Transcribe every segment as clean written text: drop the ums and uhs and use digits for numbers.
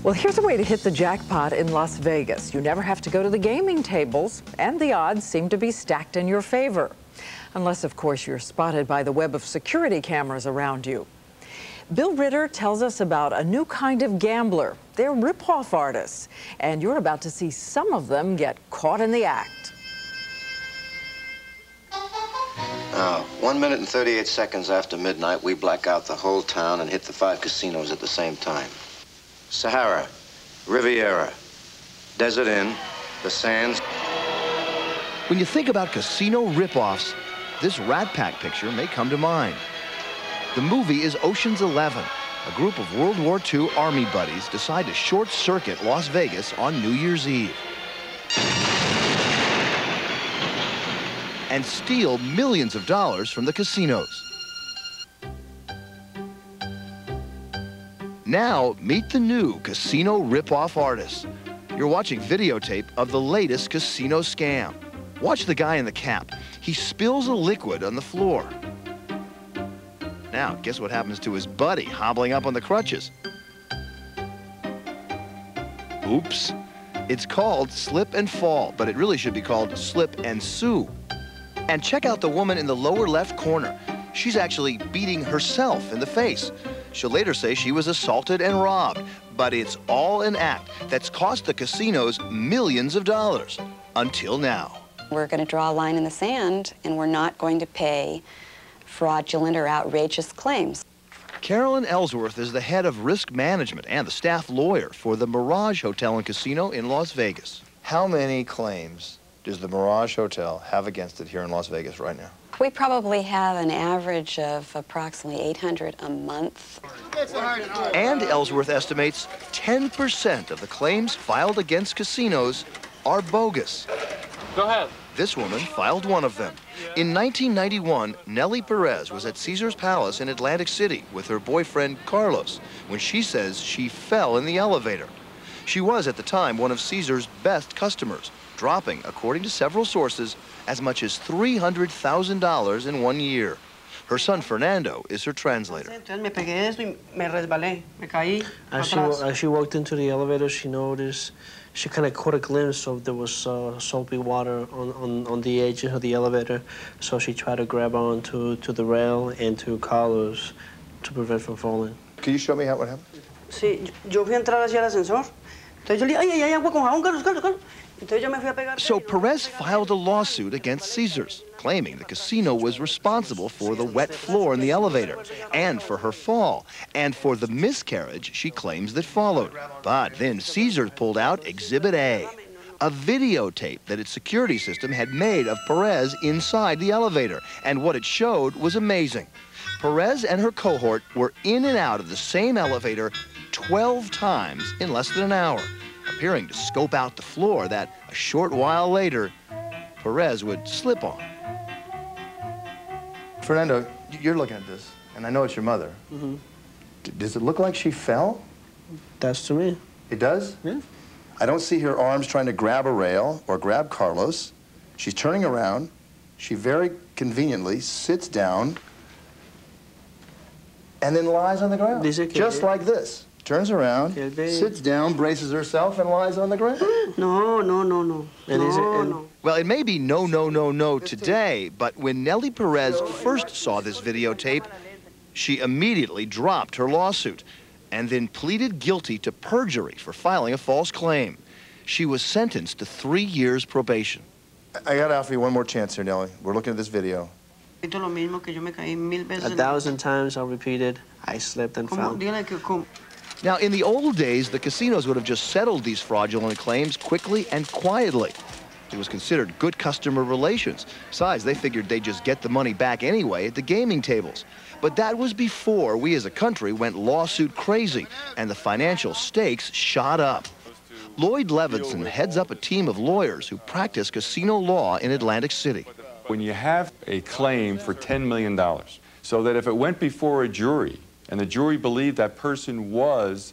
Well, here's a way to hit the jackpot in Las Vegas. You never have to go to the gaming tables, and the odds seem to be stacked in your favor. Unless, of course, you're spotted by the web of security cameras around you. Bill Ritter tells us about a new kind of gambler. They're rip-off artists, and you're about to see some of them get caught in the act. 1 minute and 38 seconds after midnight, we black out the whole town and hit the 5 casinos at the same time. Sahara, Riviera, Desert Inn, the Sands. When you think about casino rip-offs, this Rat Pack picture may come to mind. The movie is Ocean's 11. A group of World War II Army buddies decide to short-circuit Las Vegas on New Year's Eve and steal millions of dollars from the casinos. Now, meet the new casino rip-off artists. You're watching videotape of the latest casino scam. Watch the guy in the cap. He spills a liquid on the floor. Now, guess what happens to his buddy hobbling up on the crutches? Oops. It's called slip and fall, but it really should be called slip and sue. And check out the woman in the lower left corner. She's actually beating herself in the face. She'll later say she was assaulted and robbed, but it's all an act that's cost the casinos millions of dollars, until now. We're going to draw a line in the sand, and we're not going to pay fraudulent or outrageous claims. Carolyn Ellsworth is the head of risk management and the staff lawyer for the Mirage Hotel and Casino in Las Vegas. How many claims does the Mirage Hotel have against it here in Las Vegas right now? We probably have an average of approximately 800 a month. And Ellsworth estimates 10% of the claims filed against casinos are bogus. Go ahead. This woman filed one of them. In 1991, Nellie Perez was at Caesar's Palace in Atlantic City with her boyfriend Carlos when she says she fell in the elevator. She was at the time one of Caesar's best customers, dropping, according to several sources, as much as $300,000 in 1 year. Her son Fernando is her translator. As she walked into the elevator, she noticed, she kind of caught a glimpse of there was salty water on the edges of the elevator. So she tried to grab on to the rail and to Carlos to prevent from falling. Can you show me what happened? Sí, yo fui a entrar hacia el ascensor. Entonces yo le dije, ay, hay agua con jabón, Carlos, Carlos, Carlos. So Perez filed a lawsuit against Caesars, claiming the casino was responsible for the wet floor in the elevator, and for her fall, and for the miscarriage she claims that followed. But then Caesars pulled out Exhibit A, a videotape that its security system had made of Perez inside the elevator, and what it showed was amazing. Perez and her cohort were in and out of the same elevator 12 times in less than an hour, appearing to scope out the floor that, a short while later, Perez would slip on. Fernando, you're looking at this, and I know it's your mother. Mm-hmm. Does it look like she fell? That's to me. It does? Yeah. I don't see her arms trying to grab a rail or grab Carlos. She's turning around. She very conveniently sits down and then lies on the ground. Just like this. Turns around, sits down, braces herself, and lies on the ground. No, no, no, no. No. Well, it may be no today, but when Nellie Perez first saw this videotape, she immediately dropped her lawsuit and then pleaded guilty to perjury for filing a false claim. She was sentenced to 3 years probation. I gotta offer you one more chance here, Nellie. We're looking at this video. 1,000 times, I'll repeat it, I slipped and fell. Now, in the old days, the casinos would have just settled these fraudulent claims quickly and quietly. It was considered good customer relations. Besides, they figured they'd just get the money back anyway at the gaming tables. But that was before we as a country went lawsuit crazy and the financial stakes shot up. Lloyd Levinson heads up a team of lawyers who practice casino law in Atlantic City. When you have a claim for $10 million, so that if it went before a jury, and the jury believed that person was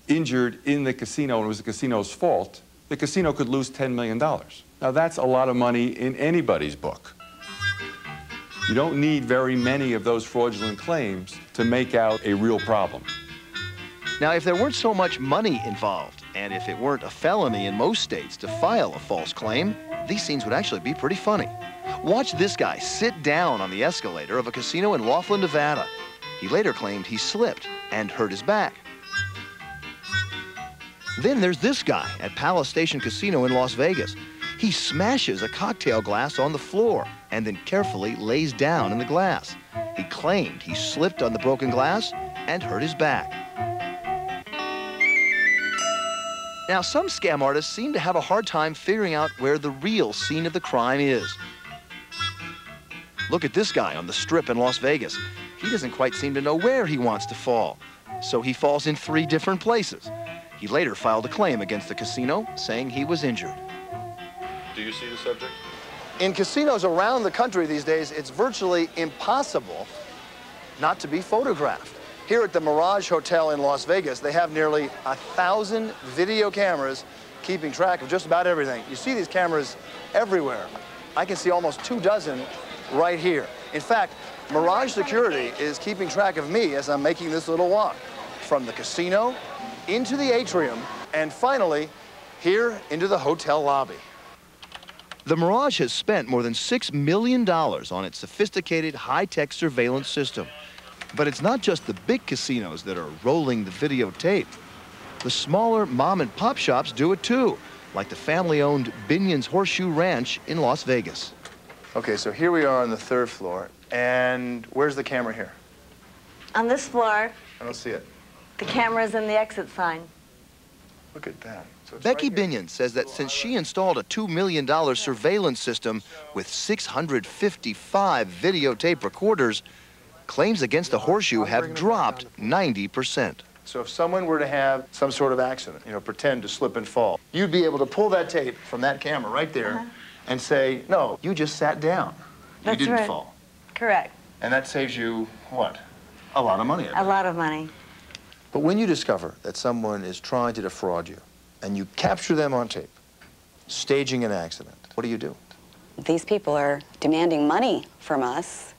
injured in the casino and it was the casino's fault, the casino could lose $10 million. Now, that's a lot of money in anybody's book. You don't need very many of those fraudulent claims to make out a real problem. Now, if there weren't so much money involved, and if it weren't a felony in most states to file a false claim, these scenes would actually be pretty funny. Watch this guy sit down on the escalator of a casino in Laughlin, Nevada. He later claimed he slipped and hurt his back. Then there's this guy at Palace Station Casino in Las Vegas. He smashes a cocktail glass on the floor and then carefully lays down in the glass. He claimed he slipped on the broken glass and hurt his back. Now, some scam artists seem to have a hard time figuring out where the real scene of the crime is. Look at this guy on the Strip in Las Vegas. He doesn't quite seem to know where he wants to fall, so he falls in 3 different places. He later filed a claim against the casino, saying he was injured. Do you see the subject? In casinos around the country these days, it's virtually impossible not to be photographed. Here at the Mirage Hotel in Las Vegas, they have nearly 1,000 video cameras keeping track of just about everything. You see these cameras everywhere. I can see almost 24 right here. In fact, Mirage Security is keeping track of me as I'm making this little walk from the casino into the atrium and finally here into the hotel lobby. The Mirage has spent more than $6 million on its sophisticated high-tech surveillance system. But it's not just the big casinos that are rolling the videotape. The smaller mom-and-pop shops do it too, like the family-owned Binion's Horseshoe Ranch in Las Vegas. Okay, so here we are on the 3rd floor, and where's the camera here? On this floor, I don't see it. the camera's in the exit sign. Look at that. So it's Becky right here. Binion says that since she installed a $2 million surveillance system with 655 videotape recorders, claims against the Horseshoe have dropped 90%. So if someone were to have some sort of accident, pretend to slip and fall, you'd be able to pull that tape from that camera right there and say, no, you just sat down. That's you didn't right. fall. Correct. And that saves you, what? A lot of money. A lot of money. But when you discover that someone is trying to defraud you and you capture them on tape, staging an accident, what do you do? These people are demanding money from us,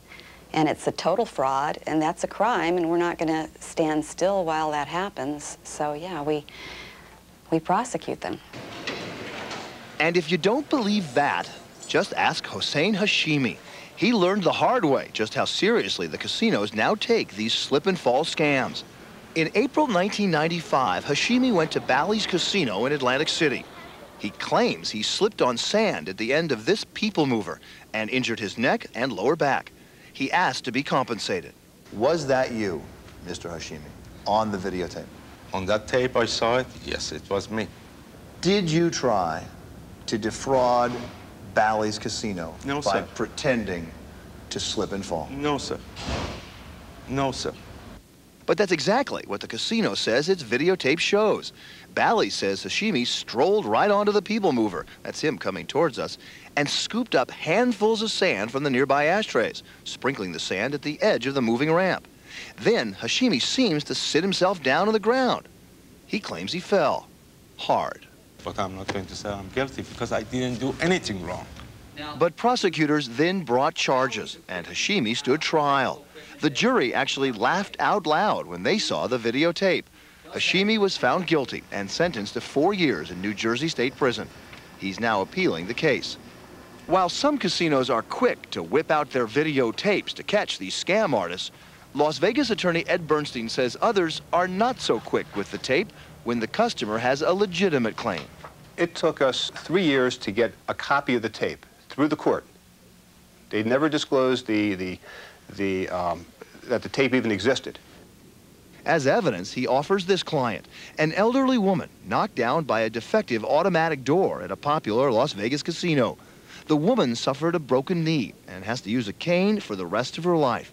and it's a total fraud, and that's a crime, and we're not going to stand still while that happens. So, yeah, we prosecute them. And if you don't believe that, just ask Hossein Hashimi. He learned the hard way just how seriously the casinos now take these slip-and-fall scams. In April 1995, Hashimi went to Bally's Casino in Atlantic City. He claims he slipped on sand at the end of this people mover and injured his neck and lower back. He asked to be compensated. Was that you, Mr. Hashimi, on the videotape? On that tape I saw it, yes, it was me. Did you try to defraud Bally's Casino No, by sir. pretending to slip and fall? No, sir. No, sir. But that's exactly what the casino says its videotape shows. Bally says Hashimi strolled right onto the people mover, that's him coming towards us, and scooped up handfuls of sand from the nearby ashtrays, sprinkling the sand at the edge of the moving ramp. Then Hashimi seems to sit himself down on the ground. He claims he fell hard. But I'm not going to say I'm guilty because I didn't do anything wrong. But prosecutors then brought charges, and Hashimi stood trial. The jury actually laughed out loud when they saw the videotape. Hashimi was found guilty and sentenced to 4 years in New Jersey State Prison. He's now appealing the case. While some casinos are quick to whip out their videotapes to catch these scam artists, Las Vegas attorney Ed Bernstein says others are not so quick with the tape when the customer has a legitimate claim. It took us 3 years to get a copy of the tape through the court. They never disclosed that the tape even existed. As evidence, he offers this client, an elderly woman knocked down by a defective automatic door at a popular Las Vegas casino. The woman suffered a broken knee and has to use a cane for the rest of her life.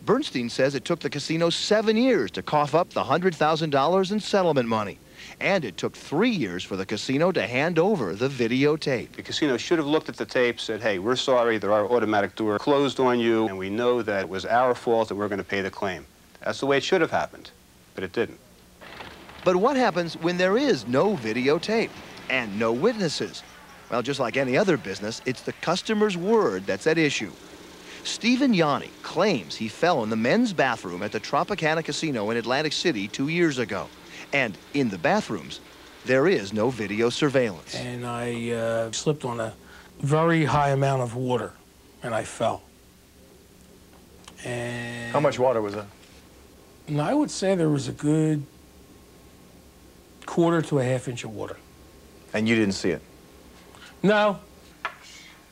Bernstein says it took the casino 7 years to cough up the $100,000 in settlement money. And it took 3 years for the casino to hand over the videotape. The casino should have looked at the tape, said, hey, we're sorry that our automatic door closed on you, and we know that it was our fault and we're going to pay the claim. That's the way it should have happened, but it didn't. But what happens when there is no videotape and no witnesses? Well, just like any other business, it's the customer's word that's at issue. Stephen Yanni claims he fell in the men's bathroom at the Tropicana Casino in Atlantic City 2 years ago. And in the bathrooms, there is no video surveillance. And I slipped on a very high amount of water, and I fell. And How much water was that? and I would say there was a good quarter to a half inch of water. And you didn't see it? No.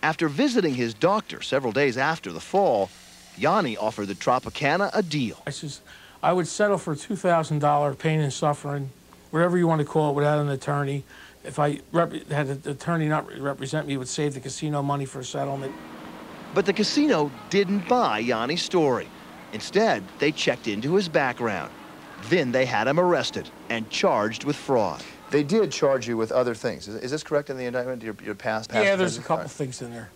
After visiting his doctor several days after the fall, Yanni offered the Tropicana a deal. I says, I would settle for $2,000 pain and suffering, whatever you want to call it, without an attorney. If I had an attorney not represent me, it would save the casino money for a settlement. But the casino didn't buy Yanni's story. Instead, they checked into his background. Then they had him arrested and charged with fraud. They did charge you with other things. Is this correct in the indictment, your past? Yeah, there's a couple things in there.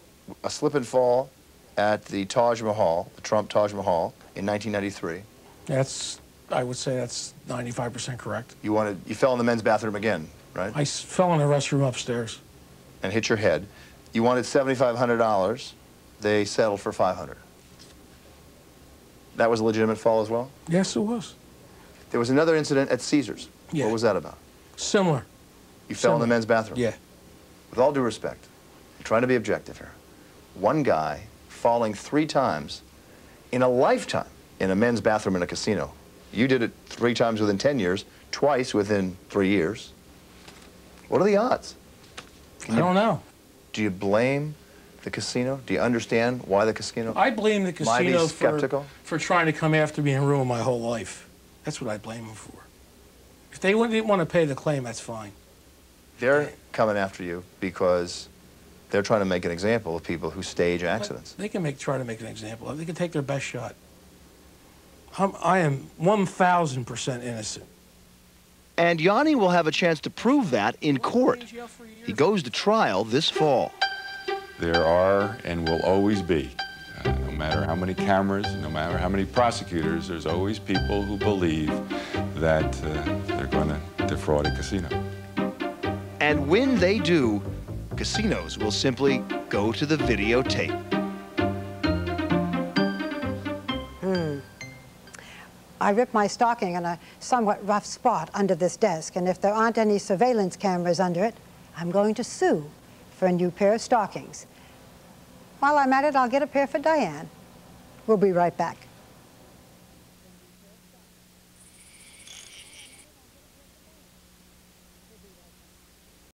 A slip and fall at the Taj Mahal, the Trump Taj Mahal, in 1993. I would say that's 95% correct. You fell in the men's bathroom again, right? I fell in the restroom upstairs. And hit your head. You wanted $7,500. They settled for $500. That was a legitimate fall as well? Yes, it was. There was another incident at Caesars. Yeah. What was that about? Similar. You fell in the men's bathroom? Yeah. With all due respect, I'm trying to be objective here. One guy falling 3 times in a lifetime in a men's bathroom in a casino. You did it 3 times within 10 years, twice within 3 years. What are the odds? I don't know. Do you blame the casino? Do you understand why the casino? I blame the casino for trying to come after me and ruin my whole life. That's what I blame them for. If they didn't want to pay the claim, that's fine. They're coming after you because they're trying to make an example of people who stage accidents. They can try to make an example. They can take their best shot. I am 1,000% innocent. And Yanni will have a chance to prove that in court. He goes to trial this fall. There are and will always be, no matter how many cameras, no matter how many prosecutors, there's always people who believe that they're going to defraud a casino. And when they do, casinos will simply go to the videotape. I ripped my stocking in a somewhat rough spot under this desk, and if there aren't any surveillance cameras under it, I'm going to sue for a new pair of stockings. While I'm at it, I'll get a pair for Diane. We'll be right back.